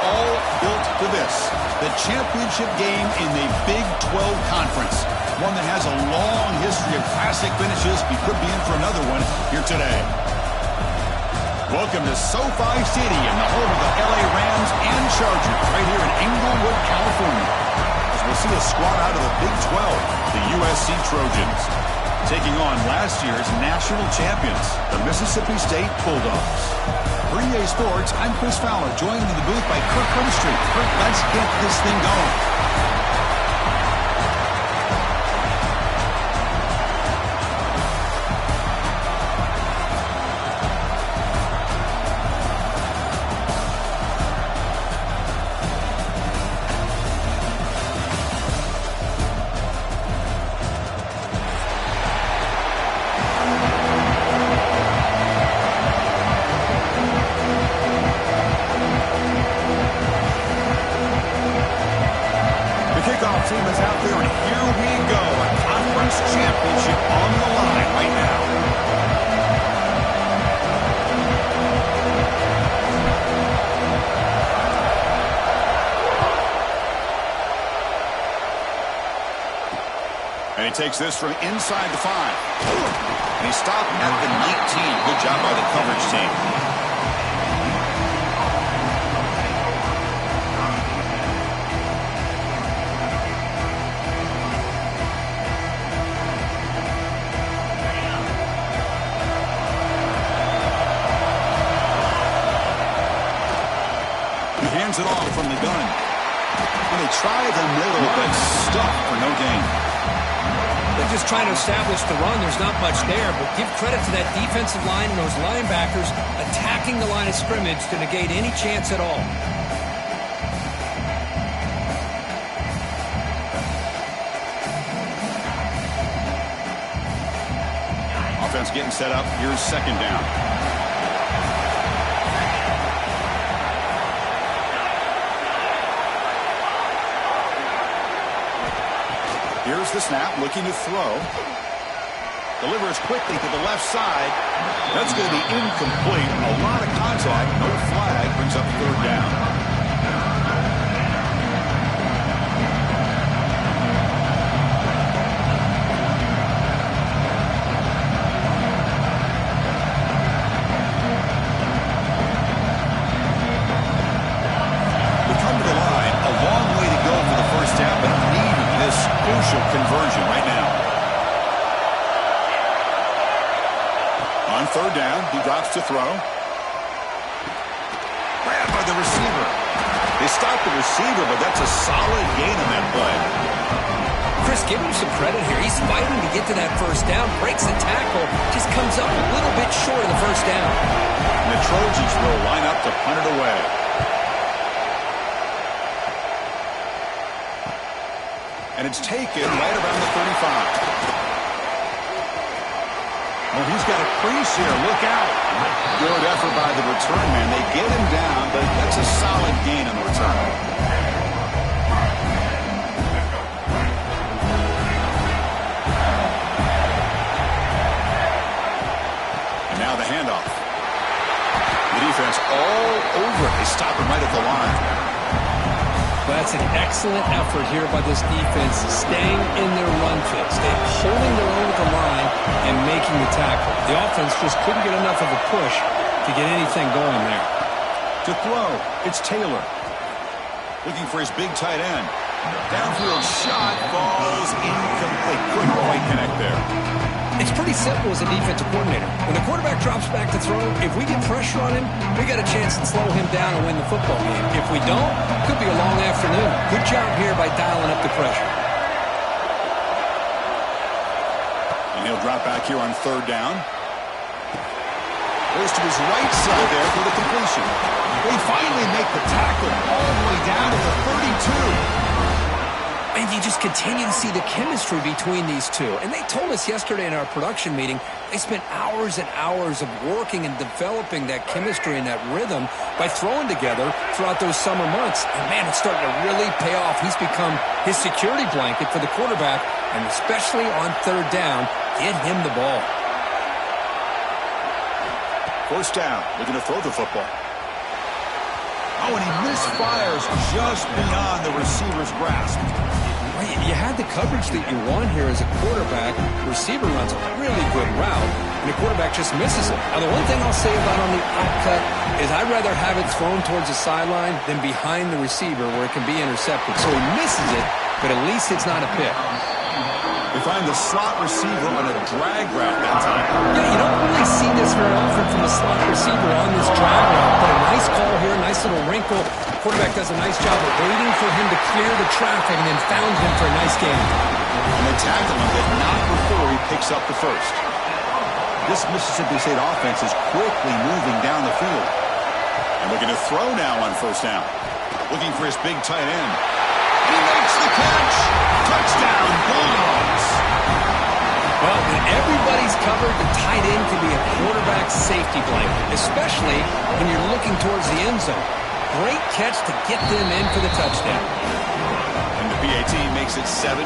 all built to this, the championship game in the Big 12 Conference. One that has a long history of classic finishes. We could be in for another one here today. Welcome to SoFi Stadium, the home of the LA Rams and Chargers, right here in Inglewood, California. As we'll see a squad out of the Big 12, the USC Trojans, taking on last year's national champions, the Mississippi State Bulldogs. For EA Sports, I'm Chris Fowler, joined in the booth by Kirk Herbstreit. Kirk, let's get this thing going. Team is out there, and here we go. A conference championship on the line right now. And he takes this from inside the 5. And he stopped at the 19. Good job by the coverage team. Hands it off from the gun. And they try the middle, but stuck for no gain. They're just trying to establish the run. There's not much there, but give credit to that defensive line and those linebackers attacking the line of scrimmage to negate any chance at all. Offense getting set up. Here's second down. Here's the snap, looking to throw. Delivers quickly to the left side. That's going to be incomplete. A lot of contact. No flag. Brings up third down. We come to the line. A long way to go for the first down, but need this crucial conversion right now. On third down, he drops to throw. Grabbed by the receiver. They stop the receiver, but that's a solid gain on that play. Chris, give him some credit here. He's fighting to get to that first down, breaks the tackle, just comes up a little bit short of the first down. And the Trojans will line up to punt it away. And it's taken right around the 35. Well, he's got a crease here. Look out. Good effort by the return man. They get him down, but that's a solid gain on the return. And now the handoff. The defense all over it. They stop him right at the line. That's an excellent effort here by this defense, staying in their run fit, holding their own with the line and making the tackle. The offense just couldn't get enough of a push to get anything going there. To throw, it's Taylor. Looking for his big tight end. Downfield shot, falls incomplete. Couldn't quite connect there. It's pretty simple as a defensive coordinator. When the quarterback drops back to throw, if we get pressure on him, we got a chance to slow him down and win the football game. If we don't, it could be a long afternoon. Good job here by dialing up the pressure. And he'll drop back here on third down. Goes to his right side there for the completion. They finally make the tackle all the way down to the 32. And you just continue to see the chemistry between these two. And they told us yesterday in our production meeting, they spent hours and hours of working and developing that chemistry and that rhythm by throwing together throughout those summer months. And, man, it's starting to really pay off. He's become his security blanket for the quarterback, and especially on third down, get him the ball. First down, looking to throw the football. Oh, and he misfires just beyond the receiver's grasp. You had the coverage that you want here as a quarterback. Receiver runs a really good route, and the quarterback just misses it. Now, the one thing I'll say about on the out cut is I'd rather have it thrown towards the sideline than behind the receiver where it can be intercepted. So he misses it, but at least it's not a pick. They find the slot receiver on a drag route that time. Yeah, you don't really see this very often from a slot receiver on this drag route, but a nice call here, nice little wrinkle. The quarterback does a nice job of waiting for him to clear the traffic and then found him for a nice gain. And they tackle him, but not before he picks up the first. This Mississippi State offense is quickly moving down the field. And looking to throw now on first down. Looking for his big tight end. He makes the catch. Touchdown, Bulldogs. Well, when everybody's covered, the tight end can be a quarterback's safety blanket, especially when you're looking towards the end zone. Great catch to get them in for the touchdown. And the PAT makes it 7-0.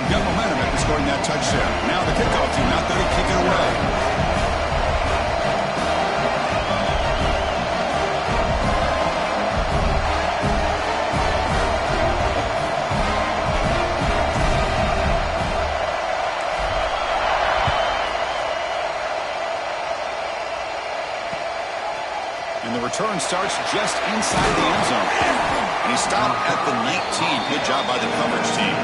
Got momentum after scoring that touchdown. Now the kickoff team out there to kick it away. And the return starts just inside the end zone. And he stopped at the 19. Good job by the coverage team.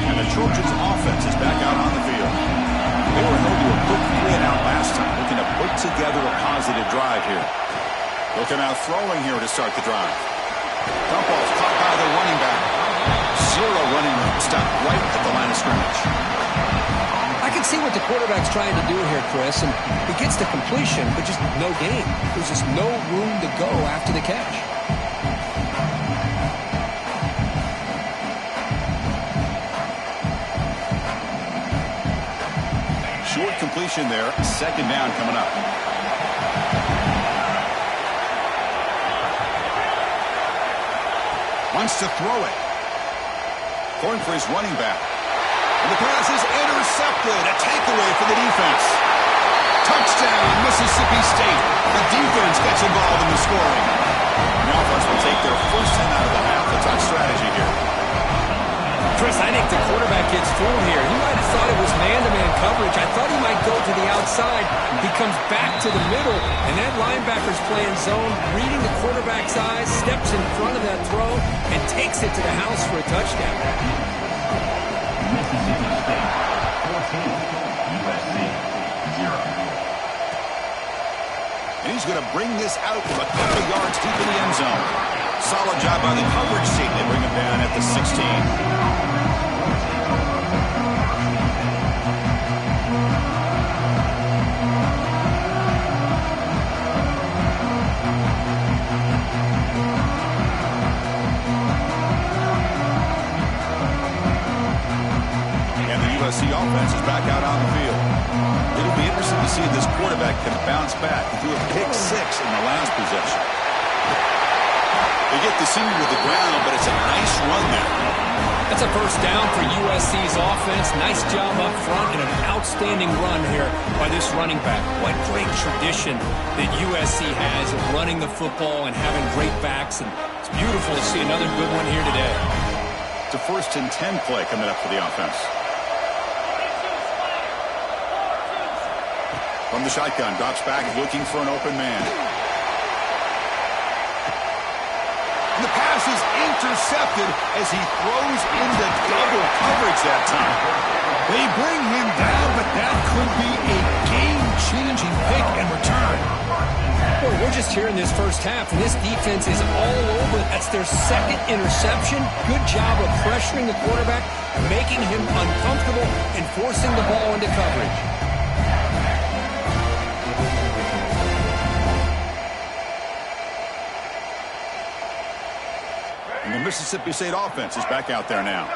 And the Trojans offense is back out on the field. They were held to a quick 3-and-out last time, looking to put together a positive drive here. Looking out throwing here to start the drive. Dump off caught by the running back. Zero running room. Stopped right at the line of scrimmage. I can see what the quarterback's trying to do here, Chris, and he gets the completion, but just no gain. There's just no room to go after the catch. Short completion there. Second down coming up. Wants to throw it. Going for his running back. And the pass is intercepted. A takeaway for the defense. Touchdown, Mississippi State. The defense gets involved in the scoring. The offense will take their first 10 out of the half. A tough strategy here. Chris, I think the quarterback gets fooled here. He might have thought it was man-to-man coverage. I thought he might go to the outside. He comes back to the middle, and that linebacker's playing zone, reading the quarterback's eyes, steps in front of that throw, and takes it to the house for a touchdown. Mississippi State, 14, USC, 0. And he's going to bring this out from a couple yards deep in the end zone. Solid job by the coverage team. They bring him down at the 16. USC offense is back out on the field. It'll be interesting to see if this quarterback can bounce back. He threw a pick 6 in the last possession. They get the senior to the ground, but it's a nice run there. That's a first down for USC's offense. Nice job up front and an outstanding run here by this running back. What great tradition that USC has of running the football and having great backs. And it's beautiful to see another good one here today. It's a 1st and 10 play coming up for the offense. From the shotgun, drops back, looking for an open man. And the pass is intercepted as he throws into double coverage that time. They bring him down, but that could be a game-changing pick and return. Boy, we're just here in this first half, and this defense is all over. That's their second interception. Good job of pressuring the quarterback, making him uncomfortable, and forcing the ball into coverage. And the Mississippi State offense is back out there now.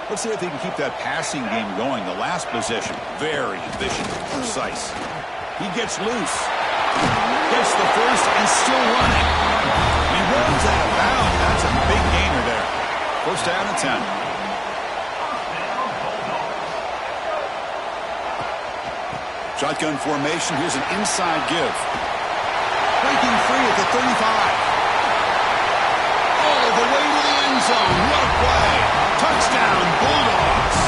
Let's see if they can keep that passing game going. The last possession, very efficient, precise. He gets loose. Gets the first and still running. He runs out of bounds. That's a big gainer there. First down and 10. Shotgun formation. Here's an inside give. Breaking free at the 35. All the way to the end zone. What a play. Touchdown, Bulldogs.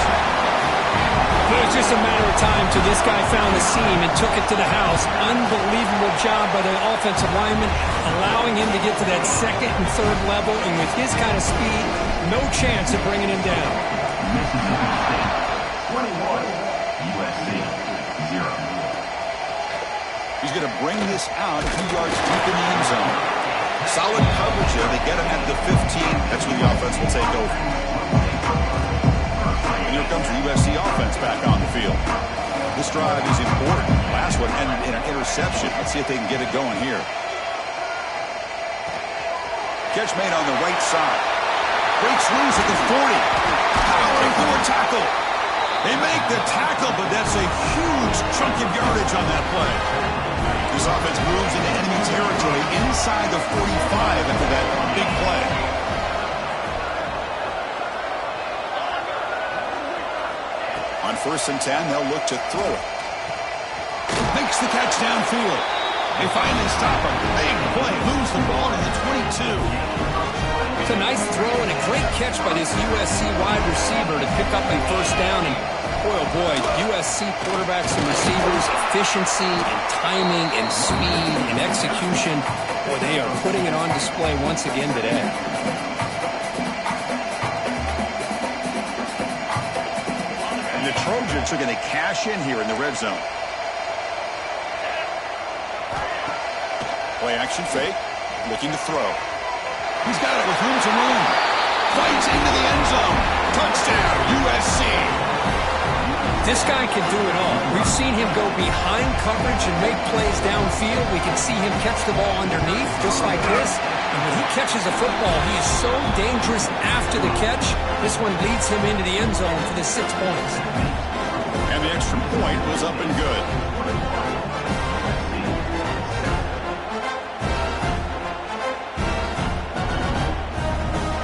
It was just a matter of time till this guy found the seam and took it to the house. Unbelievable job by the offensive lineman, allowing him to get to that second and third level. And with his kind of speed, no chance of bringing him down. Mississippi State, 21. USC, 0. He's going to bring this out a few yards deep in the end zone. Solid coverage there. They get him at the 15. That's where the offense will take over. And here comes the USC offense back on the field. This drive is important. Last one ended in an interception. Let's see if they can get it going here. Catch made on the right side. Breaks loose at the 40. Powering through a tackle. They make the tackle, but that's a huge chunk of yardage on that play. This offense moves into enemy territory inside the 45 after that big play. On 1st and 10, they'll look to throw it. Makes the catch downfield. They finally stop a big play. Moves the ball to the 22. It's a nice throw and a great catch by this USC wide receiver to pick up a first down. And boy, oh boy, USC quarterbacks and receivers, efficiency and timing and speed and execution. Boy, they are putting it on display once again today. And the Trojans are going to cash in here in the red zone. Play action fake. Looking to throw. He's got it with room to run. Fights into the end zone. Touchdown, USC. This guy can do it all. We've seen him go behind coverage and make plays downfield. We can see him catch the ball underneath, just like this. And when he catches a football, he is so dangerous after the catch. This one leads him into the end zone for the 6 points. And the extra point was up and good.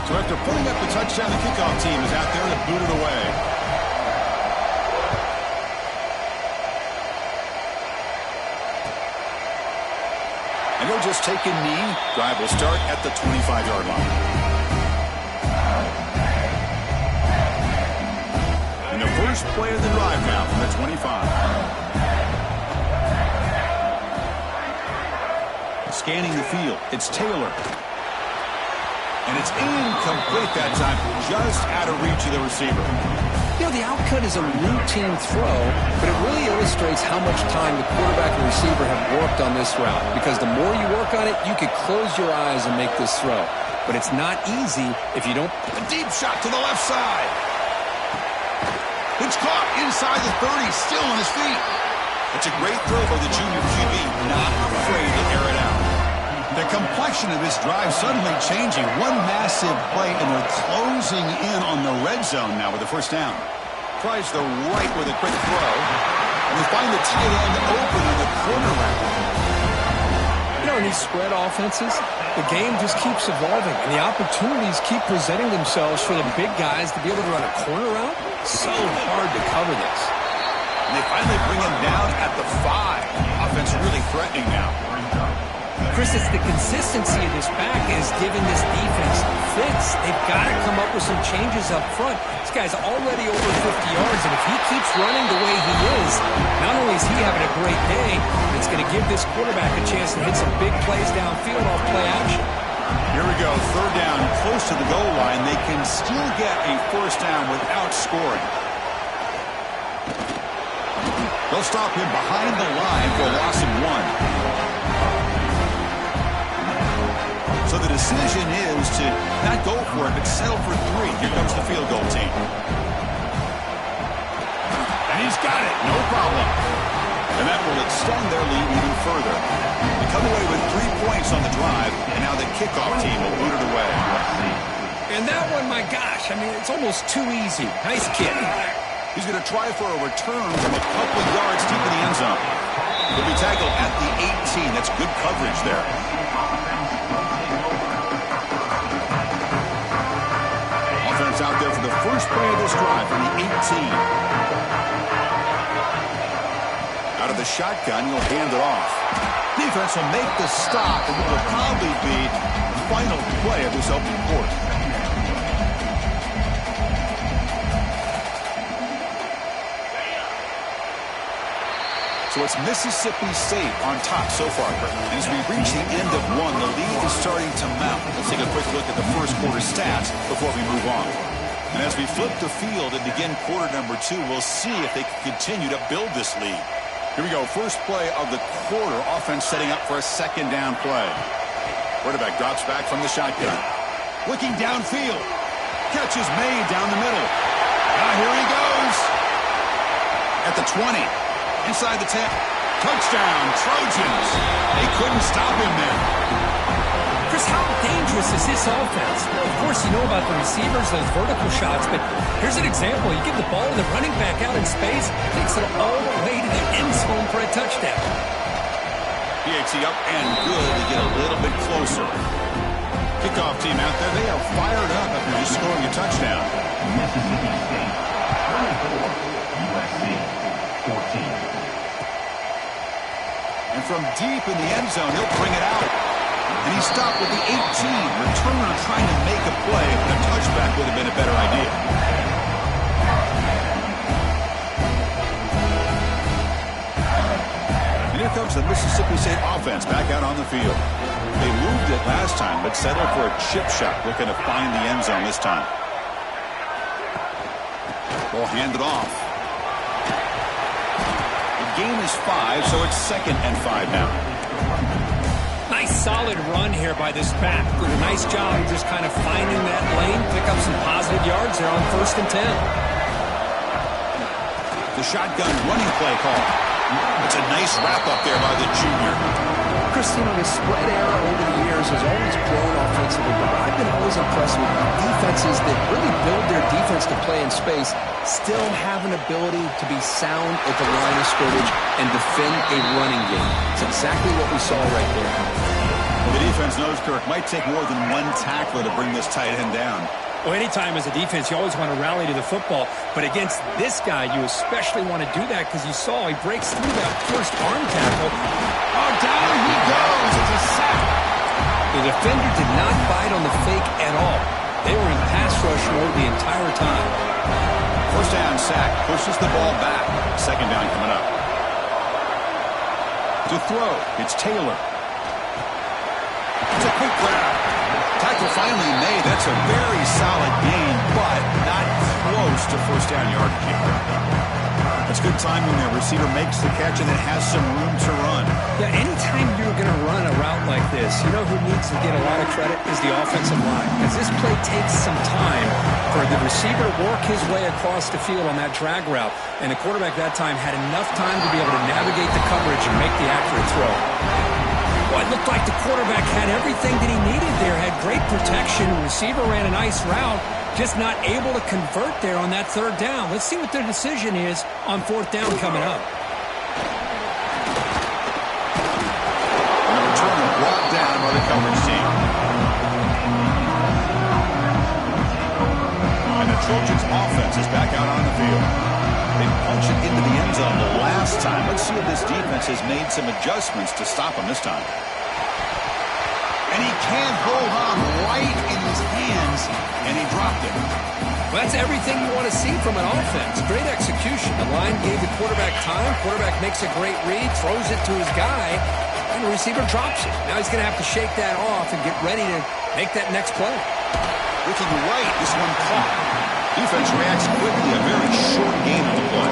So after putting up the touchdown, the kickoff team is out there to boot it away. And they'll just take a knee. Drive will start at the 25-yard line. And the first play of the drive now from the 25. Scanning the field. It's Taylor. And it's incomplete that time, just out of reach of the receiver. You know, the outcut is a routine throw, but it really illustrates how much time the quarterback and receiver have worked on this route. Because the more you work on it, you could close your eyes and make this throw. But it's not easy if you don't. A deep shot to the left side. It's caught inside the 30, still on his feet. It's a great throw by the junior QB, not afraid to air it out. The complexion of this drive suddenly changing. One massive play, and they're closing in on the red zone now with the first down. Tries the right with a quick throw. And they find the tight end open on the corner route. You know, in these spread offenses, the game just keeps evolving, and the opportunities keep presenting themselves for the big guys to be able to run a corner route. So hard to cover this. And they finally bring him down at the 5. Offense really threatening now. Chris, it's the consistency of this back is giving this defense fits. They've got to come up with some changes up front. This guy's already over 50 yards, and if he keeps running the way he is, not only is he having a great day, it's going to give this quarterback a chance to hit some big plays downfield off play action. Here we go, third down, close to the goal line. They can still get a first down without scoring. They'll stop him behind the line for a loss of 1. So the decision is to not go for it, but settle for 3. Here comes the field goal team. And he's got it, no problem. And that will extend their lead even further. They come away with 3 points on the drive, and now the kickoff team will boot it away. And that one, my gosh, I mean, it's almost too easy. Nice kick. He's going to try for a return from a couple yards deep in the end zone. He'll be tackled at the 18. That's good coverage there. Offense out there for the first play of this drive from the 18. Out of the shotgun. He'll hand it off. Defense will make the stop, and it will probably be the final play of this opening quarter. So it's Mississippi State on top so far. And as we reach the end of one, the lead is starting to mount. Let's take a quick look at the first quarter stats before we move on. And as we flip the field and begin quarter number 2, we'll see if they can continue to build this lead. Here we go. First play of the quarter. Offense setting up for a second down play. Quarterback drops back from the shotgun. Looking downfield. Catch is made down the middle. Now here he goes. At the 20. Inside the 10. Touchdown, Trojans. They couldn't stop him there. Chris, how dangerous is this offense? Well, of course, you know about the receivers, those vertical shots, but here's an example. You give the ball to the running back out in space, takes it all the way to the end zone for a touchdown. PAT up and good to get a little bit closer. Kickoff team out there. They are fired up after just scoring a touchdown. Mississippi State 24, USC 14. And from deep in the end zone, he'll bring it out. And he stopped with the 18. Returner trying to make a play, but a touchback would have been a better idea. And here comes the Mississippi State offense back out on the field. They moved it last time, but settled for a chip shot, looking to find the end zone this time. Ball handed off. The game is 5, so it's 2nd and 5 now. Nice solid run here by this back. Did a nice job just kind of finding that lane, pick up some positive yards there on 1st and 10. The shotgun running play call. It's a nice wrap up there by the junior. Chris, you know, the spread era over the years has always grown offensively, but I've been always impressed with defenses that really build their defense to play in space, still have an ability to be sound at the line of scrimmage and defend a running game. It's exactly what we saw right there. Well, the defense knows, Kirk, might take more than one tackler to bring this tight end down. Well, anytime as a defense, you always want to rally to the football. But against this guy, you especially want to do that because you saw he breaks through that first arm tackle. Oh, down he goes. It's a sack. The defender did not bite on the fake at all. They were in pass rush mode the entire time. First down sack. Pushes the ball back. Second down coming up. To throw, it's Taylor. It's a quick grab. Tackle finally made. That's a very solid gain, but not close to first down yardage here. That's good time when the receiver makes the catch and it has some room to run. Yeah, anytime you're going to run a route like this, you know who needs to get a lot of credit is the offensive line. Because this play takes some time for the receiver to work his way across the field on that drag route. And the quarterback that time had enough time to be able to navigate the coverage and make the accurate throw. Well, it looked like the quarterback had everything that he needed there, had great protection. Receiver ran a nice route, just not able to convert there on that 3rd down. Let's see what their decision is on 4th down coming up. And a return brought down by the coverage team. And the Trojans offense is back out on the field. They punch it into the end zone the last time. Let's see if this defense has made some adjustments to stop him this time. And he can't hold on right in his hands, and he dropped it. Well, that's everything you want to see from an offense. Great execution. The line gave the quarterback time. Quarterback makes a great read, throws it to his guy, and the receiver drops it. Now he's going to have to shake that off and get ready to make that next play. Looking right, this one caught. Defense reacts quickly, a very short game of the play.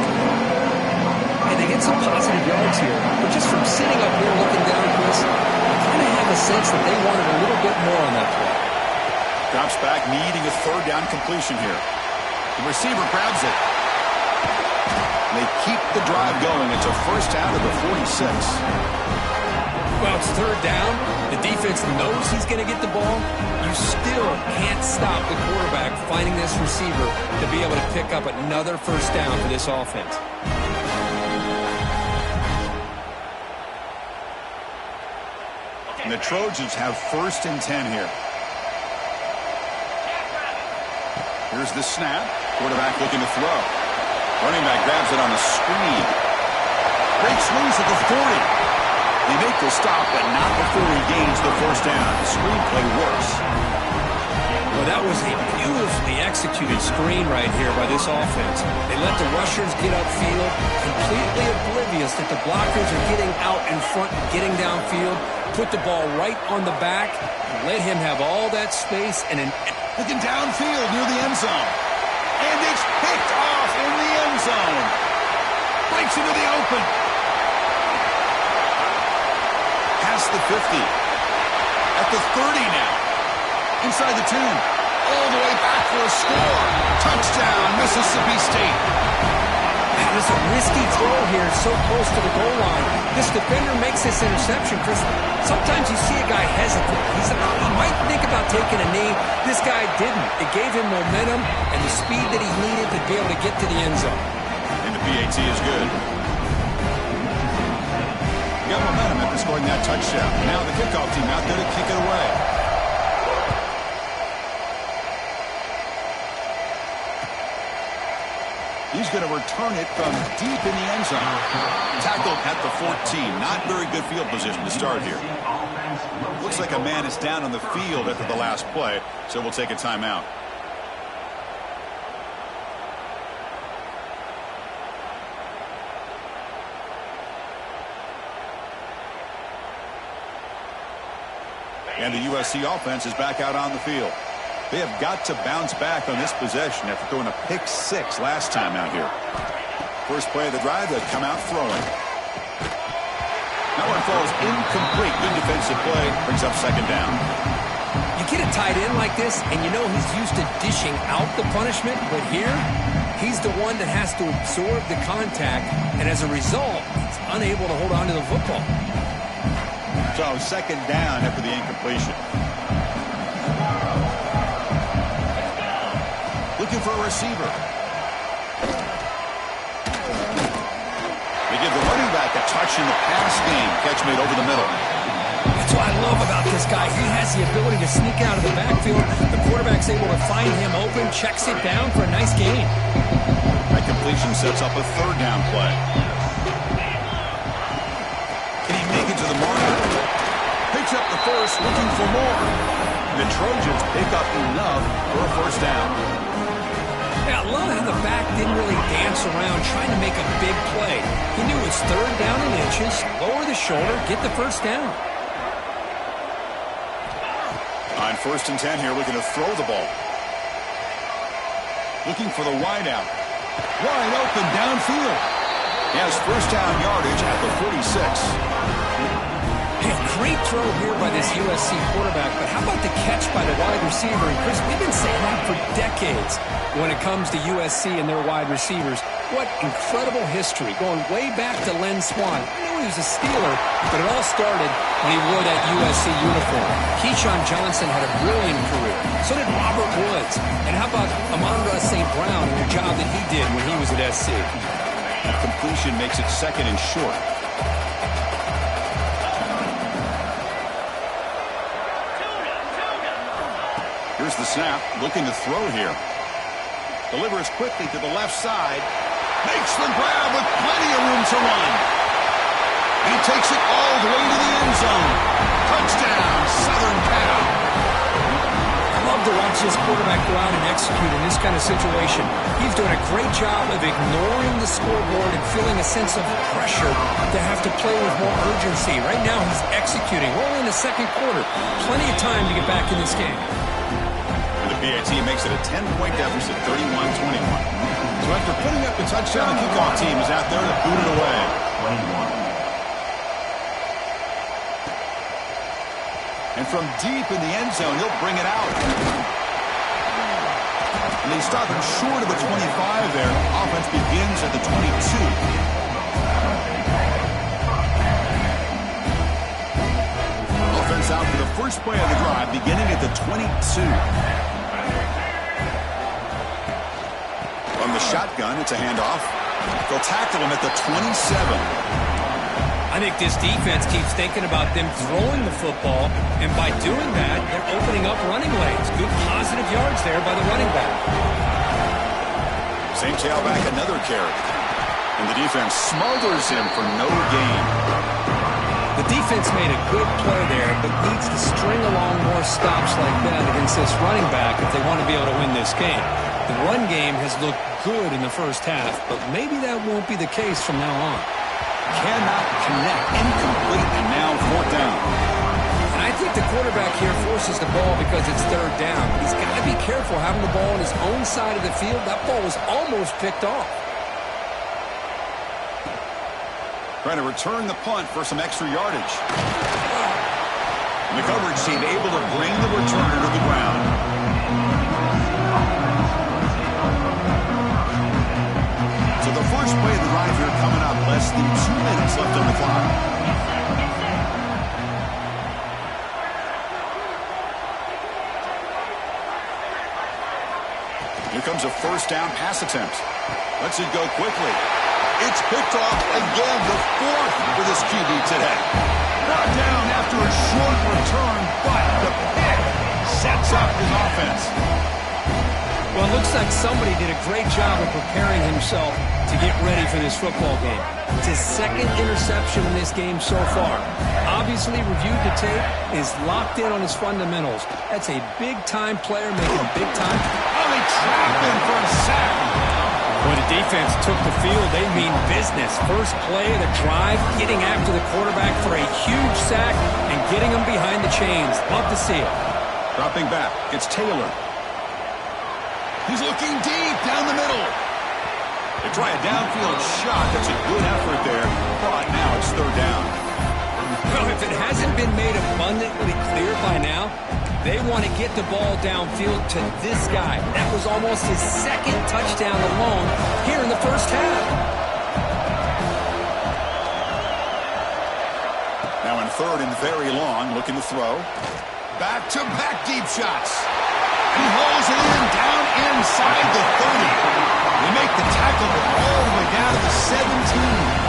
And they get some positive yards here, but just from sitting up here looking down, Chris, I kind of have a sense that they wanted a little bit more on that play. Drops back, needing a 3rd down completion here. The receiver grabs it. And they keep the drive going. It's a first down to the 46. Well, it's 3rd down. The defense knows he's going to get the ball. You still can't stop the quarterback finding this receiver to be able to pick up another first down for this offense. And the Trojans have 1st and 10 here. Here's the snap. Quarterback looking to throw. Running back grabs it on a screen. Breaks loose at the 40. They make the stop, but not before he gains the first down. Screenplay works. Well, that was a beautifully executed screen right here by this offense. They let the rushers get upfield, completely oblivious that the blockers are getting out in front and getting downfield. Put the ball right on the back, let him have all that space, and looking downfield near the end zone. And it's picked off in the end zone. Breaks into the open. Past the 50. At the 30 now. Inside the 10. All the way back for a score. Touchdown, Mississippi State. Man, it's a risky throw here, so close to the goal line. This defender makes this interception, Chris. Sometimes you see a guy hesitate. He might think about taking a knee. This guy didn't. It gave him momentum and the speed that he needed to be able to get to the end zone. And the PAT is good. Got momentum after scoring that touchdown. Now the kickoff team out there to kick it away. He's going to return it from deep in the end zone. Tackled at the 14. Not very good field position to start here. Looks like a man is down on the field after the last play, so we'll take a timeout. And the USC offense is back out on the field. They have got to bounce back on this possession after throwing a pick-6 last time out here. First play of the drive, they've come out throwing. That one falls incomplete. Good defensive play. Brings up second down. You get a tight end like this, and you know he's used to dishing out the punishment, but here, he's the one that has to absorb the contact, and as a result, he's unable to hold on to the football. So second down after the incompletion. Looking for a receiver. They give the running back a touch in the pass game. Catch made over the middle. That's what I love about this guy. He has the ability to sneak out of the backfield. The quarterback's able to find him open, checks it down for a nice gain. That completion sets up a third down play. Can he make it to the marker? Picks up the first, looking for more. The Trojans pick up enough for a first down. Yeah, I love how the back didn't really dance around trying to make a big play. He knew it was third down in inches, lower the shoulder, get the first down. On 1st and 10 here, looking to throw the ball. Looking for the wide out. Wide open downfield. He has first down yardage at the 46. Great throw here by this USC quarterback, but how about the catch by the wide receiver? And Chris, we've been saying that for decades when it comes to USC and their wide receivers. What incredible history, going way back to Len Swan. I knew he was a Steeler, but it all started when he wore that USC uniform. Keyshawn Johnson had a brilliant career. So did Robert Woods. And how about Amon-Ra St. Brown and the job that he did when he was at SC? That completion makes it second and short. Here's the snap, looking to throw here. Delivers quickly to the left side. Makes the grab with plenty of room to run. He takes it all the way to the end zone. Touchdown, Southern Cal. I love to watch this quarterback go out and execute in this kind of situation. He's doing a great job of ignoring the scoreboard and feeling a sense of pressure to have to play with more urgency. Right now he's executing. We're only in the second quarter. Plenty of time to get back in this game. The PAT makes it a 10-point deficit, 31-21. So after putting up the touchdown, the kickoff team is out there to boot it away. 21. And from deep in the end zone, he'll bring it out. And they stop him short of the 25 there. Offense begins at the 22. Offense out for the first play of the drive, beginning at the 22. From the shotgun, it's a handoff. They'll tackle him at the 27. I think this defense keeps thinking about them throwing the football, and by doing that, they're opening up running lanes. Good positive yards there by the running back. Same tailback, another carry. And the defense smothers him for no gain. The defense made a good play there, but needs to string along more stops like that against this running back if they want to be able to win this game. The run game has looked good in the first half, but maybe that won't be the case from now on. Cannot connect. Incomplete, and now fourth down. And I think the quarterback here forces the ball because it's third down. He's got to be careful having the ball on his own side of the field. That ball was almost picked off. Trying to return the punt for some extra yardage. And the coverage team able to bring the returner to the ground. So the first play of the drive here coming up. Less than 2 minutes left on the clock. Here comes a first down pass attempt. Lets it go quickly. It's picked off again, the fourth for this QB today. Brought down after a short return, but the pick sets up his offense. Well, it looks like somebody did a great job of preparing himself to get ready for this football game. It's his second interception in this game so far. Obviously, reviewed the tape, is locked in on his fundamentals. That's a big-time player making big-time. Oh, they trapped him for a sack. When the defense took the field, they mean business. First play of the drive, getting after the quarterback for a huge sack and getting him behind the chains. Love to see it. Dropping back, it's Taylor. He's looking deep down the middle. They try a downfield shot. That's a good effort there. But now it's third down. Well, if it hasn't been made abundantly clear by now, they want to get the ball downfield to this guy. That was almost his second touchdown alone here in the first half. Now in third and very long, looking to throw. Back-to-back deep shots. He hauls it in down inside the 30. They make the tackle all the way down to the 17.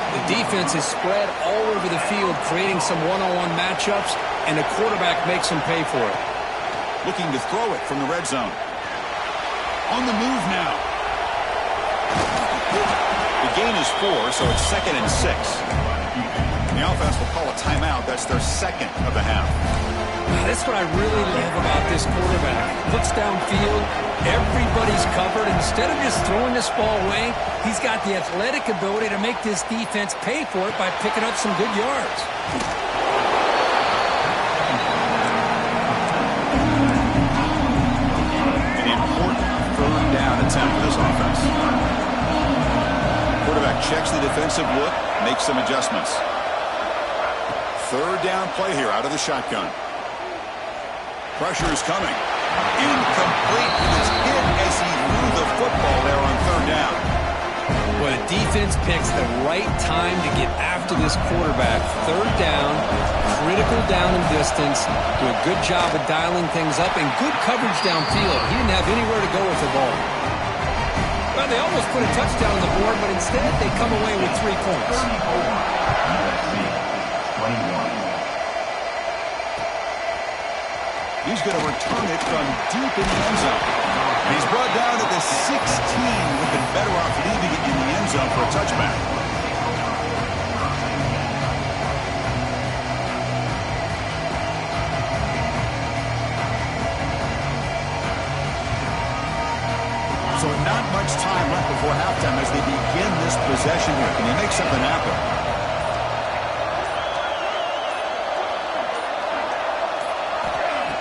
The defense is spread all over the field, creating some one-on-one matchups, and the quarterback makes him pay for it. Looking to throw it from the red zone. On the move now. The gain is 4, so it's 2nd and 6. The offense will call a timeout. That's their second of the half. That's what I really love about this quarterback. Looks downfield, everybody's covered. Instead of just throwing this ball away, he's got the athletic ability to make this defense pay for it by picking up some good yards. An important third down attempt for this offense. Quarterback checks the defensive look, makes some adjustments. Third down play here out of the shotgun. Pressure is coming. Incomplete. It's hit as he threw the football there on third down. Well, the defense picks the right time to get after this quarterback. Third down, critical down and distance. Do a good job of dialing things up and good coverage downfield. He didn't have anywhere to go with the ball. Well, they almost put a touchdown on the board, but instead they come away with 3 points. USC 21. He's going to return it from deep in the end zone. And he's brought down to the 16. Would have been better off leaving it in the end zone for a touchback. So not much time left before halftime as they begin this possession here. Can they make something happen?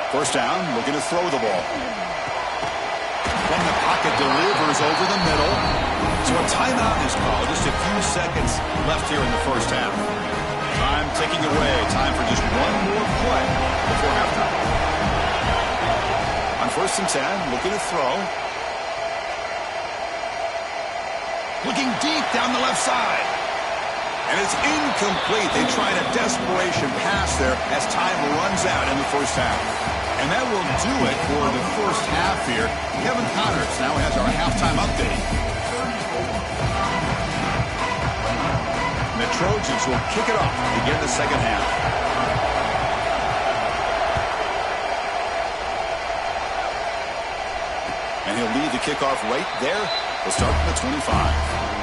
First down, looking to throw the ball. From the pocket, delivers over the middle. So a timeout is called. Just a few seconds left here in the first half. Time ticking away. Time for just one more play before halftime. On 1st and 10, looking to throw. Looking deep down the left side. And it's incomplete. They tried a desperation pass there as time runs out in the first half. And that will do it for the first half here. Kevin Connors now has our halftime update. And the Trojans will kick it off to begin the second half. And he'll lead the kickoff right there. We'll start from the 25.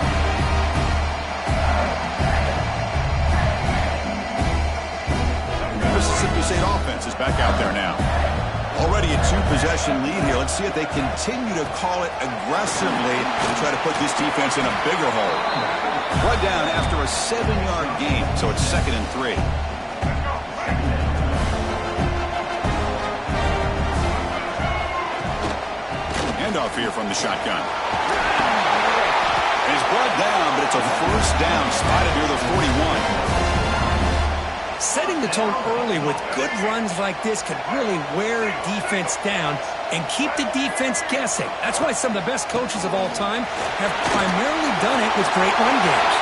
possession lead here. Let's see if they continue to call it aggressively to try to put this defense in a bigger hole. Brought down after a 7-yard gain, so it's 2nd and 3. Handoff here from the shotgun. He's brought down, but it's a 1st down, spotted near the 41. Setting the tone early with good runs like this can really wear defense down and keep the defense guessing. That's why some of the best coaches of all time have primarily done it with great run games.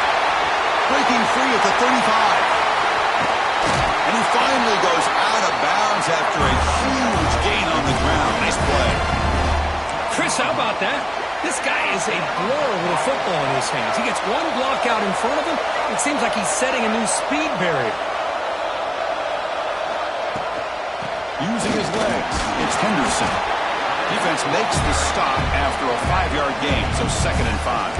Breaking free at the 35. And he finally goes out of bounds after a huge gain on the ground. Nice play. Chris, how about that? This guy is a blur with a football in his hands. He gets one block out in front of him. It seems like he's setting a new speed barrier. Using his legs, it's Henderson. Defense makes the stop after a 5-yard gain, so 2nd and 5.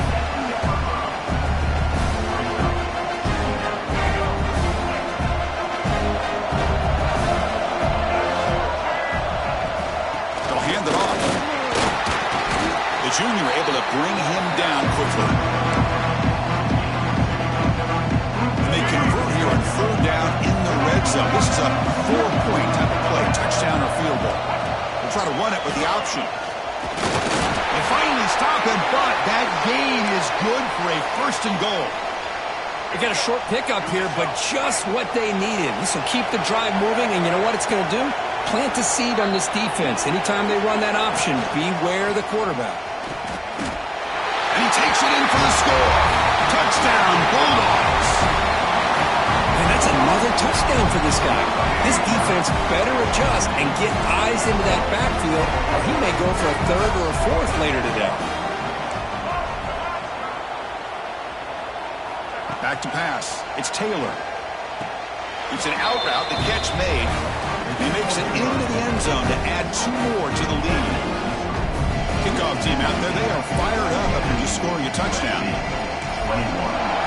They'll hand it off. The junior able to bring him down quickly. And they convert here on 3rd down in the red zone. This is a 4-point type of play, touchdown or field goal. They'll try to run it with the option. They finally stop him, but that gain is good for a 1st and goal. They got a short pickup here, but just what they needed. This will keep the drive moving, and you know what it's going to do? Plant a seed on this defense. Anytime they run that option, beware the quarterback. And he takes it in for the score. Touchdown, Bulldogs. And that's another touchdown for this guy. This defense better adjust and get eyes into that backfield, or he may go for a 3rd or a 4th later today. Back to pass. It's Taylor. It's an out route. The catch made. He makes it into the end zone to add 2 more to the lead. Kickoff team out there. They are fired up after just scoring a touchdown. 21.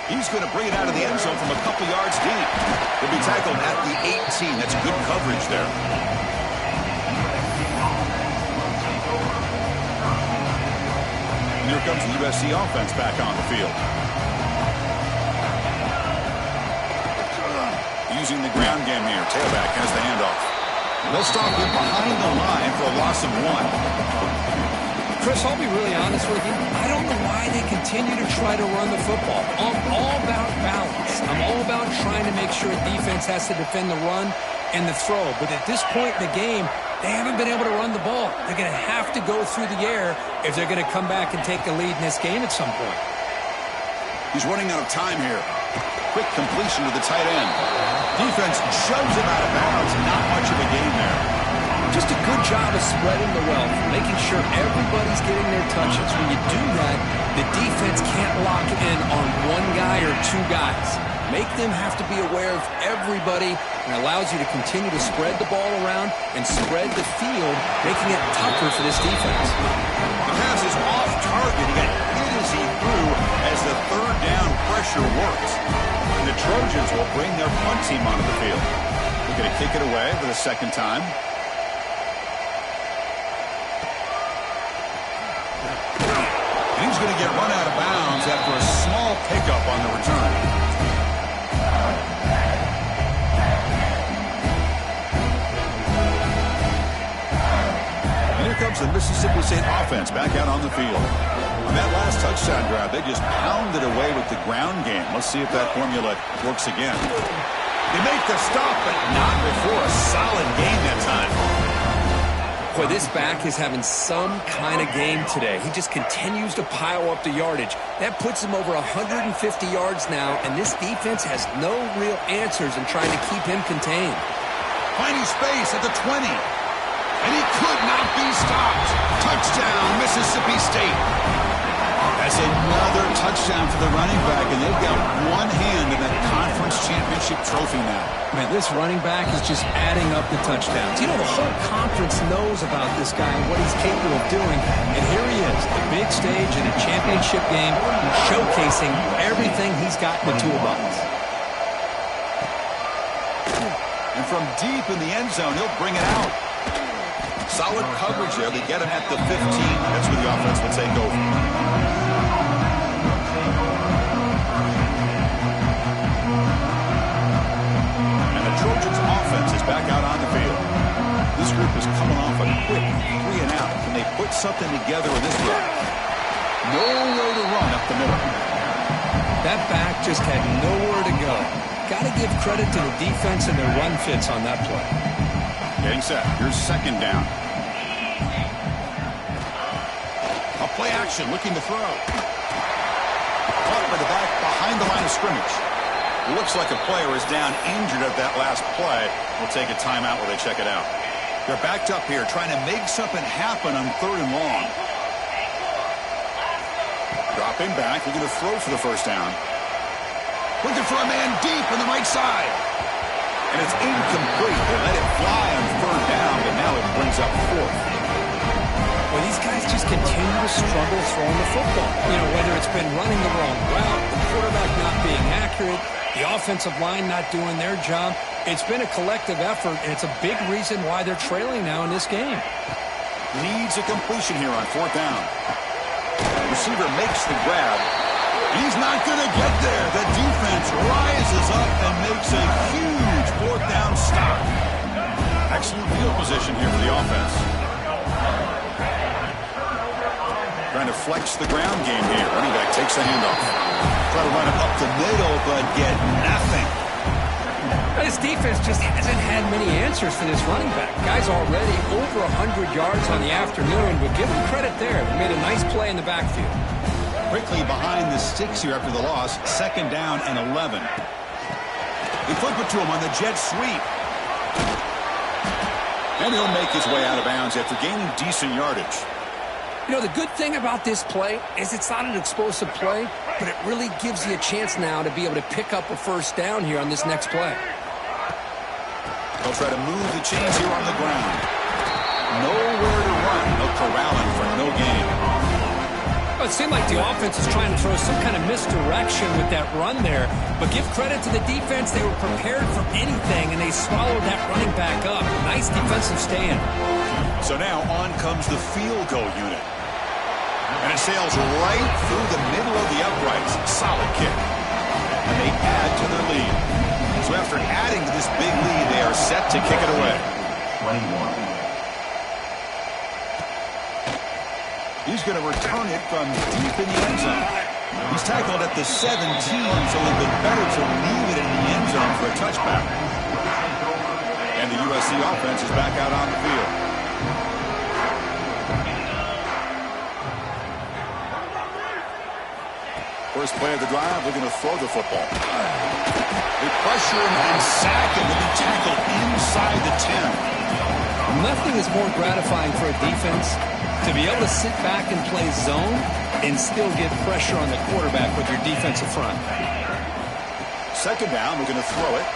He's going to bring it out of the end zone from a couple yards deep. He'll be tackled at the 18. That's good coverage there. And here comes the USC offense back on the field. Using the ground game here. Tailback has the handoff. They'll stop him behind the line for a loss of 1. Chris, I'll be really honest with you. I don't know why they continue to try to run the football. I'm all about balance. I'm all about trying to make sure defense has to defend the run and the throw. But at this point in the game, they haven't been able to run the ball. They're going to have to go through the air if they're going to come back and take the lead in this game at some point. He's running out of time here. Quick completion to the tight end. Defense shoves him out of bounds. Not much of a gain there. Just a good job of spreading the wealth, making sure everybody's getting their touches. When you do that, the defense can't lock in on 1 guy or 2 guys. Make them have to be aware of everybody, and allows you to continue to spread the ball around and spread the field, making it tougher for this defense. The pass is off target. He got hit as he threw as the 3rd down pressure worked. And the Trojans will bring their punt team onto the field. They're going to kick it away for the 2nd time. He's going to get run out of bounds after a small pickup on the return. And here comes the Mississippi State offense back out on the field. On that last touchdown drive, they just pounded away with the ground game. Let's see if that formula works again. They make the stop, but not before a solid gain that time. Boy, this back is having some kind of game today. He just continues to pile up the yardage. That puts him over 150 yards now, and this defense has no real answers in trying to keep him contained. Finding space at the 20. And he could not be stopped. Touchdown, Mississippi State. That's another touchdown for the running back, and they've got one hand in that conference championship trophy now. Man, this running back is just adding up the touchdowns. You know, the whole conference knows about this guy and what he's capable of doing. And here he is, the big stage in a championship game, showcasing everything he's got in the toolbox. And from deep in the end zone, he'll bring it out. Solid coverage there. They get him at the 15. That's where the offense will take over. And the Trojans' offense is back out on the field. This group is coming off a quick 3 and out. Can they put something together in this run? Nowhere to run up the middle. That back just had nowhere to go. Got to give credit to the defense and their run fits on that play. Getting set. Here's second down. A play action, looking to throw. Caught by the back behind the line of scrimmage. Looks like a player is down injured at that last play. We'll take a timeout while they check it out. They're backed up here trying to make something happen on 3rd and long. Dropping back, looking to throw for the first down. Looking for a man deep on the right side. And it's incomplete. They let it fly on 3rd down, but now it brings up 4th. Well, these guys just continue to struggle throwing the football. You know, whether it's been running the wrong route, the quarterback not being accurate, the offensive line not doing their job. It's been a collective effort, and it's a big reason why they're trailing now in this game. Needs a completion here on 4th down. Receiver makes the grab. He's not going to get there. The defense rises up and makes a huge 4th down stop. Excellent field position here for the offense. Trying to flex the ground game here. Running back takes the handoff. Try to run it up the middle, but get nothing. This defense just hasn't had many answers for this running back. Guy's already over 100 yards on the afternoon, but give him credit there. He made a nice play in the backfield. Quickly behind the sticks here after the loss. 2nd down and 11. They flip it to him on the jet sweep. And he'll make his way out of bounds after gaining decent yardage. You know, the good thing about this play is it's not an explosive play, but it really gives you a chance now to be able to pick up a 1st down here on this next play. They'll try to move the chains here on the ground. Nowhere to run. No corralling for no gain. Well, it seemed like the offense is trying to throw some kind of misdirection with that run there, but give credit to the defense. They were prepared for anything, and they swallowed that running back up. Nice defensive stand. So now on comes the field goal unit. And it sails right through the middle of the uprights. Solid kick. And they add to their lead. So after adding to this big lead, they are set to kick it away. 21. He's going to return it from deep in the end zone. He's tackled at the 17, so it would have been better to leave it in the end zone for a touchback. And the USC offense is back out on the field. First play of the drive, looking to throw the football. They pressure him and sack him to be tackled inside the 10. Nothing is more gratifying for a defense to be able to sit back and play zone and still get pressure on the quarterback with your defensive front. 2nd down, we're going to throw it.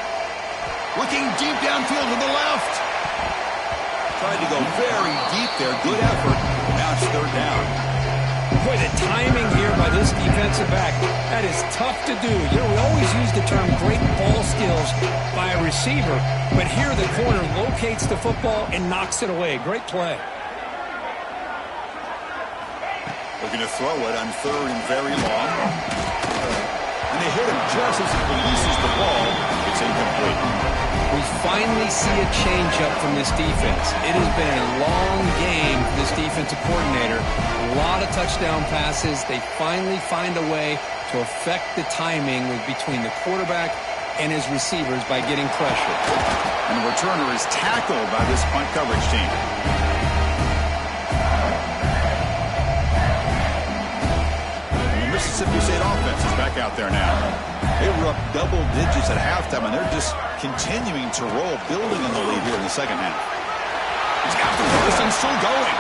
Looking deep downfield to the left. Tried to go very deep there. Good effort. Now it's 3rd down. Boy, the timing here by this defensive back, that is tough to do. You know, we always use the term great ball skills by a receiver, but here the corner locates the football and knocks it away. Great play. Looking to throw it on 3rd and very long. And they hit him just as he releases the ball. It's incomplete. We finally see a change-up from this defense. It has been a long game for this defensive coordinator. A lot of touchdown passes. They finally find a way to affect the timing between the quarterback and his receivers by getting pressure. And the returner is tackled by this punt coverage team. And the Mississippi State offense is back out there now. They were up double digits at halftime, and they're just continuing to roll, building on the lead here in the 2nd half. He's got the first and still going.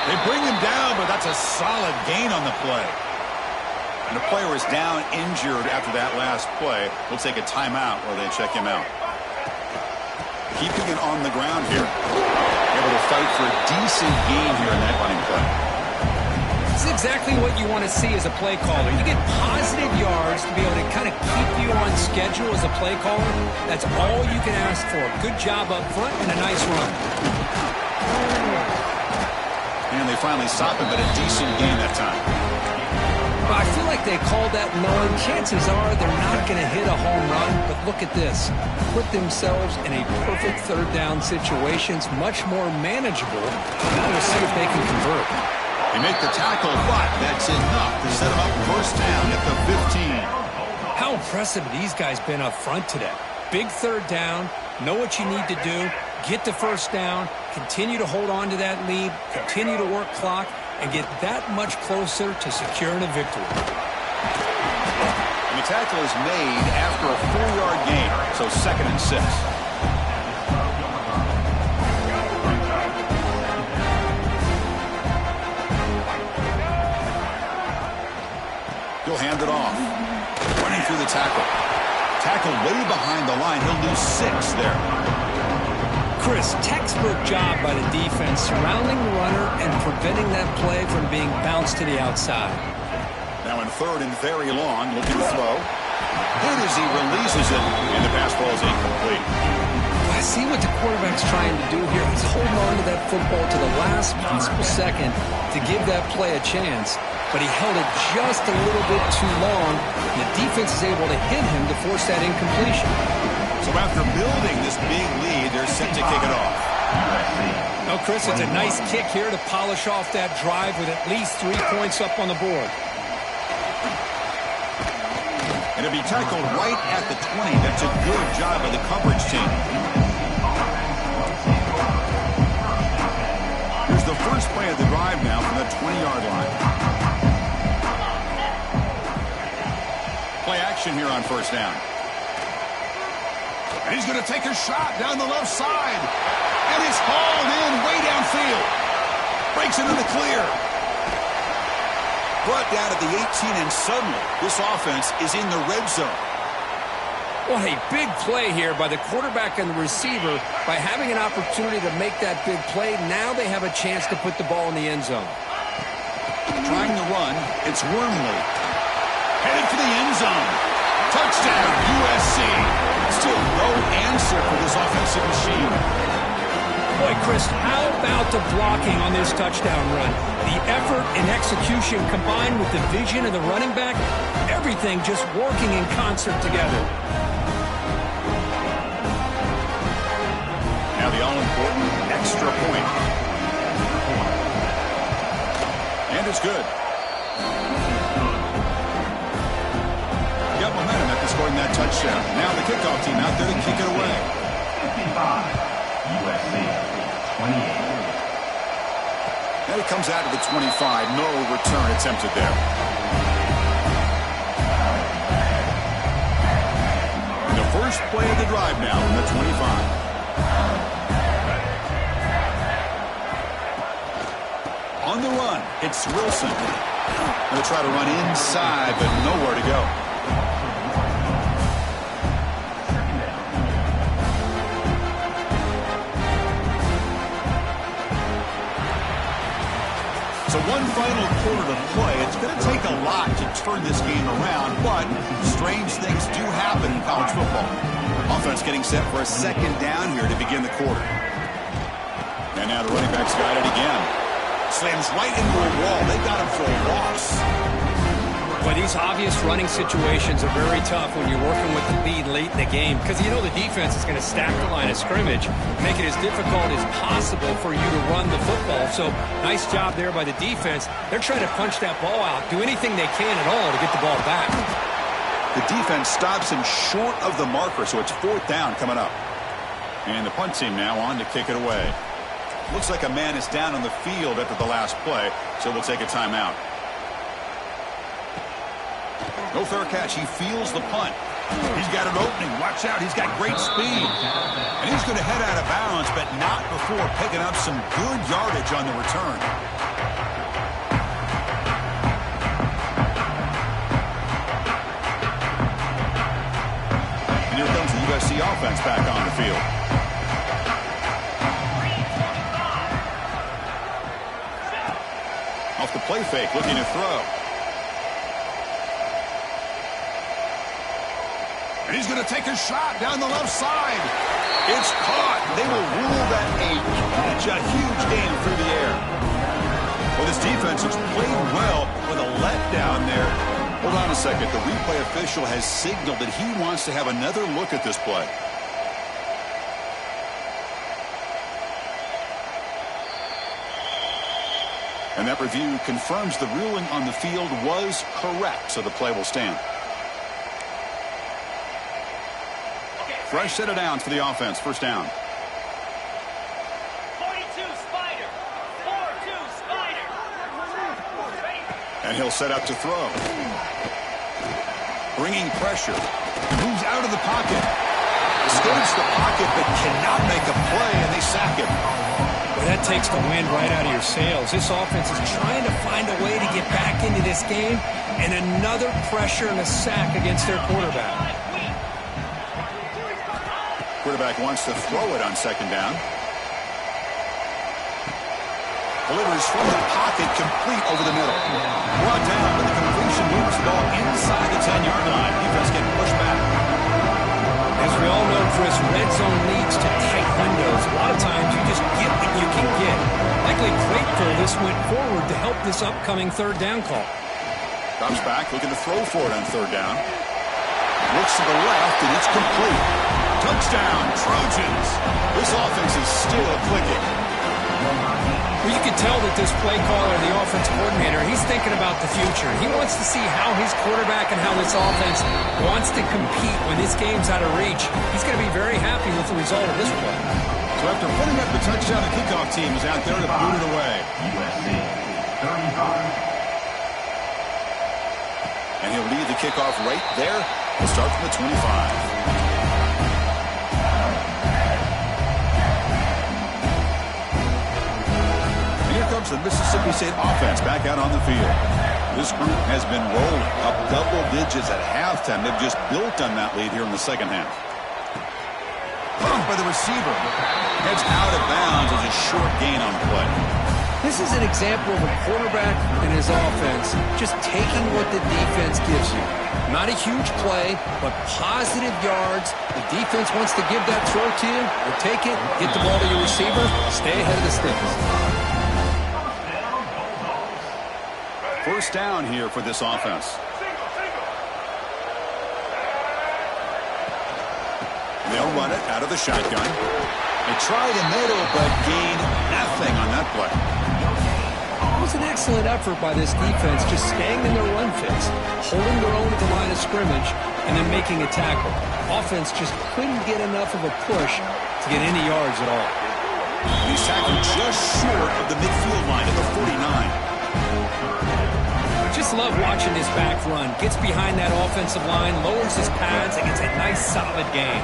They bring him down, but that's a solid gain on the play. And the player is down injured after that last play. We'll take a timeout while they check him out. Keeping it on the ground here. Able to fight for a decent gain here in that running play. See, exactly what you want to see as a play caller. You get positive yards to be able to kind of keep you on schedule as a play caller. That's all you can ask for. Good job up front and a nice run. And they finally stop him, but a decent gain that time. Well, I feel like they called that knowing chances are they're not going to hit a home run, but look at this. Put themselves in a perfect third down situation. It's much more manageable. Now we'll see if they can convert. They make the tackle, but that's enough to set them up first down at the 15. How impressive these guys been up front today. Big third down, know what you need to do, get the first down, continue to hold on to that lead, continue to work clock, and get that much closer to securing a victory. And the tackle is made after a 4-yard gain, so 2nd and 6. He'll hand it off. Running through the tackle. Tackle way behind the line. He'll lose 6 there. Chris, textbook job by the defense surrounding the runner and preventing that play from being bounced to the outside. Now in 3rd and very long, looking to throw. And as he releases it, and the pass ball is incomplete. I see what the quarterback's trying to do here. He's holding on to that football to the last possible second to give that play a chance. But he held it just a little bit too long. And the defense is able to hit him to force that incompletion. So after building this big lead, they're set to kick it off. Now, Chris, it's a nice kick here to polish off that drive with at least 3 points up on the board. And to be tackled right at the 20, that's a good job by the coverage team. Here's the first play of the drive now from the 20-yard line. Play action here on first down. And he's going to take a shot down the left side. And it's hauled in way downfield. Breaks into the clear. Brought down at the 18, and suddenly this offense is in the red zone. What a big play here by the quarterback and the receiver. By having an opportunity to make that big play, now they have a chance to put the ball in the end zone. Trying to run, it's Wormley. Headed for the end zone. Touchdown, USC. Still no answer for this offensive machine. Boy, Chris, how about the blocking on this touchdown run? The effort and execution combined with the vision of the running back, everything just working in concert together. Now the all-important extra point. And it's good. Got momentum after scoring that touchdown. Now the kickoff team out there to kick it away. 55, USC, 28. And it comes out of the 25. No return attempted there. And the first play of the drive now from the 25. On the run, it's Wilson. They'll try to run inside, but nowhere to go. So one final quarter to play. It's going to take a lot to turn this game around, but strange things do happen in college football. Offense getting set for a second down here to begin the quarter. And now the running back's got it again. Slams right into a wall. They got him for a loss. Well, these obvious running situations are very tough when you're working with the lead late in the game because you know the defense is going to stack the line of scrimmage, make it as difficult as possible for you to run the football. So nice job there by the defense. They're trying to punch that ball out, do anything they can at all to get the ball back. The defense stops him short of the marker, so it's 4th down coming up. And the punt team now on to kick it away. Looks like a man is down on the field after the last play, so we'll take a timeout. No fair catch. He feels the punt. He's got an opening. Watch out. He's got great speed. And he's going to head out of bounds, but not before picking up some good yardage on the return. And here comes the USC offense back on the field. Off the play fake, looking to throw. And he's going to take a shot down the left side. It's caught. They will rule that a catch, a huge gain through the air. Well, this defense has played well with a letdown there. Hold on a second. The replay official has signaled that he wants to have another look at this play. And that review confirms the ruling on the field was correct, so the play will stand. Fresh set of downs for the offense. First down. 42 Spider. 4-2 Spider. And he'll set up to throw. Bringing pressure. Moves out of the pocket. Escapes the pocket but cannot make a play, and they sack him. Well, that takes the wind right out of your sails. This offense is trying to find a way to get back into this game, and another pressure and a sack against their quarterback. Quarterback wants to throw it on second down. Delivers from the pocket, complete over the middle. Brought down, but the completion moves the ball inside the 10-yard line. Defense getting pushed back. As we all know, Chris, red zone leads to tight windows. A lot of times you just get what you can get. Likely grateful this went forward to help this upcoming third down call. Drops back, looking to throw for it on third down. Looks to the left, and it's complete. Touchdown, Trojans. This offense is still clicking. Well, you can tell that this play caller, the offense coordinator, he's thinking about the future. He wants to see how his quarterback and how this offense wants to compete when this game's out of reach. He's going to be very happy with the result of this play. So after putting up the touchdown, the kickoff team is out there to boot it away. USC 35. And he'll lead the kickoff right there. He'll start from the 25. Comes the Mississippi State offense back out on the field. This group has been rolling up double digits at halftime. They've just built on that lead here in the second half. Bumped by the receiver. Heads out of bounds as a short gain on play. This is an example of a quarterback and his offense just taking what the defense gives you. Not a huge play, but positive yards. The defense wants to give that throw to you. You'll take it, get the ball to your receiver, stay ahead of the sticks. First down here for this offense. They'll run it out of the shotgun. They try the middle, but gain nothing on that play. It was an excellent effort by this defense, just staying in their run fits, holding their own at the line of scrimmage, and then making a tackle. Offense just couldn't get enough of a push to get any yards at all. He's tackled just short of the midfield line at the 49. Just love watching this back run. Gets behind that offensive line, lowers his pads, and gets a nice solid gain.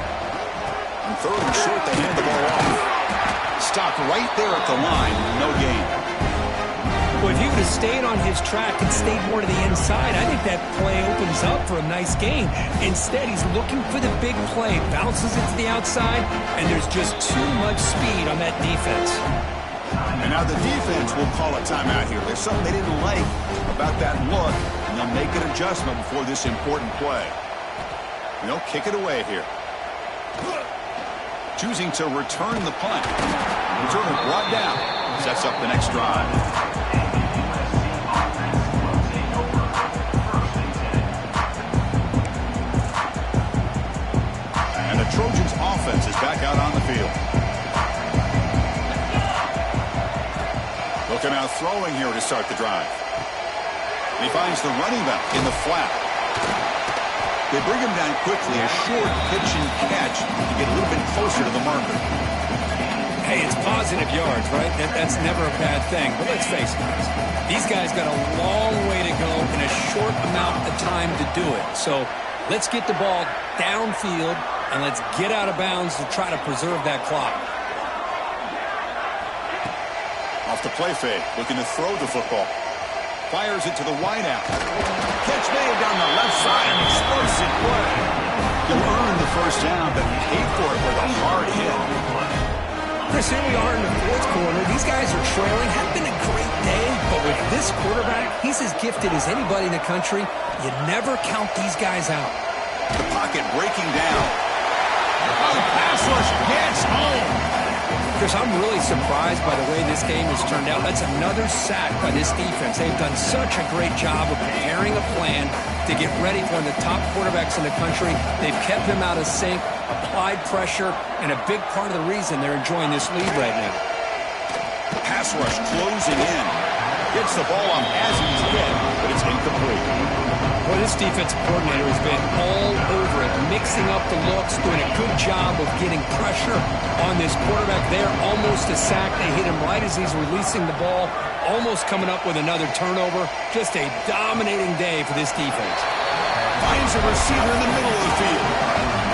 On third and short, they hand the ball off. Stopped right there at the line, no gain. Well, if he would have stayed on his track and stayed more to the inside, I think that play opens up for a nice gain. Instead, he's looking for the big play, bounces it to the outside, and there's just too much speed on that defense. And now the defense will call a timeout here. There's something they didn't like about that look, and they'll make an adjustment before this important play. And they'll kick it away here. Choosing to return the punt. Returner brought down. Sets up the next drive. And the Trojans offense is back out on the field. Looking out throwing here to start the drive. He finds the running back in the flat. They bring him down quickly, a short pitch and catch to get a little bit closer to the marker. Hey, it's positive yards, right? That's never a bad thing. But let's face it, guys. These guys got a long way to go in a short amount of time to do it. So let's get the ball downfield, and let's get out of bounds to try to preserve that clock. Off the play fake, looking to throw the football. Fires it to the wideout. Catch made down the left side, an explosive play. He'll earn the first down, but paid for it with a hard hit. Chris, here we are in the fourth quarter. These guys are trailing. Had been a great day, but with this quarterback, he's as gifted as anybody in the country. You never count these guys out. The pocket breaking down. Oh, pass rush gets home. Chris, I'm really surprised by the way this game has turned out. That's another sack by this defense. They've done such a great job of preparing a plan to get ready for one of the top quarterbacks in the country. They've kept him out of sync, applied pressure, and a big part of the reason they're enjoying this lead right now. Pass rush closing in. Gets the ball off as he's hit, but it's incomplete. Well, this defensive coordinator has been all over it, mixing up the looks, doing a good job of getting pressure on this quarterback there. Almost a sack. They hit him right as he's releasing the ball, almost coming up with another turnover. Just a dominating day for this defense. Finds a receiver in the middle of the field.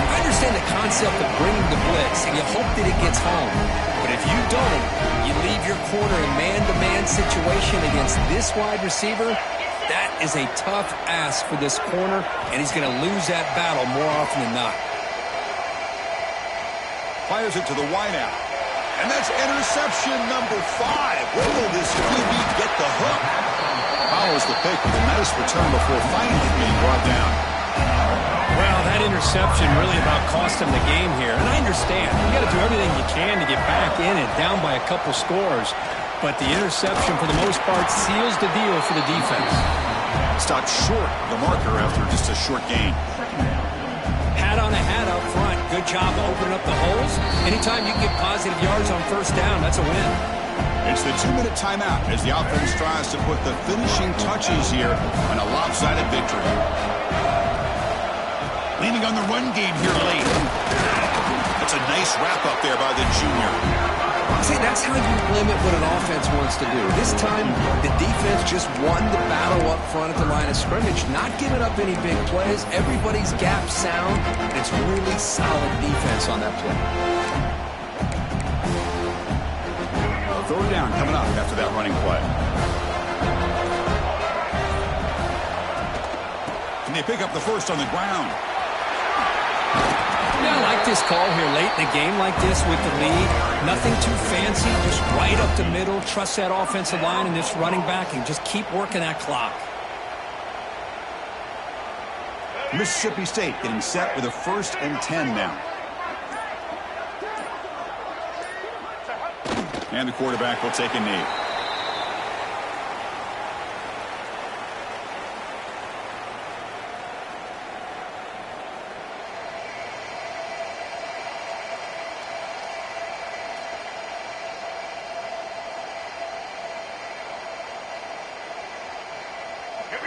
I understand the concept of bringing the blitz, and you hope that it gets home. But if you don't, you leave your corner in man-to-man situation against this wide receiver. That is a tough ask for this corner, and he's going to lose that battle more often than not. Fires it to the wideout. And that's interception number 5. Where will this QB get the hook? Follows the pick with a nice return before finally being brought down. Well, that interception really about cost him the game here. And I understand. You got to do everything you can to get back in it, down by a couple scores. But the interception, for the most part, seals the deal for the defense. Stopped short the marker after just a short gain. Hat on a hat up front. Good job of opening up the holes. Anytime you can get positive yards on first down, that's a win. It's the 2-minute timeout as the offense tries to put the finishing touches here on a lopsided victory. Leaning on the run game here late. That's a nice wrap-up there by the junior. See, that's how you limit what an offense wants to do. This time, the defense just won the battle up front at the line of scrimmage, not giving up any big plays. Everybody's gap sound. It's really solid defense on that play. Third down coming up after that running play. Can they pick up the first on the ground? Yeah, I like this call here late in the game like this with the lead. Nothing too fancy, just right up the middle. Trust that offensive line and this running back and just keep working that clock. Mississippi State getting set with a 1st and 10 now. And the quarterback will take a knee.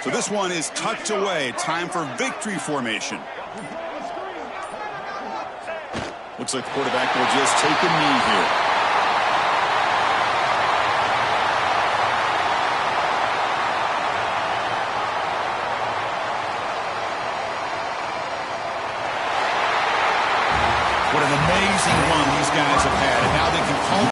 So this one is tucked away. Time for victory formation. Looks like the quarterback will just take a knee here. What an amazing run these guys have had. And now they can call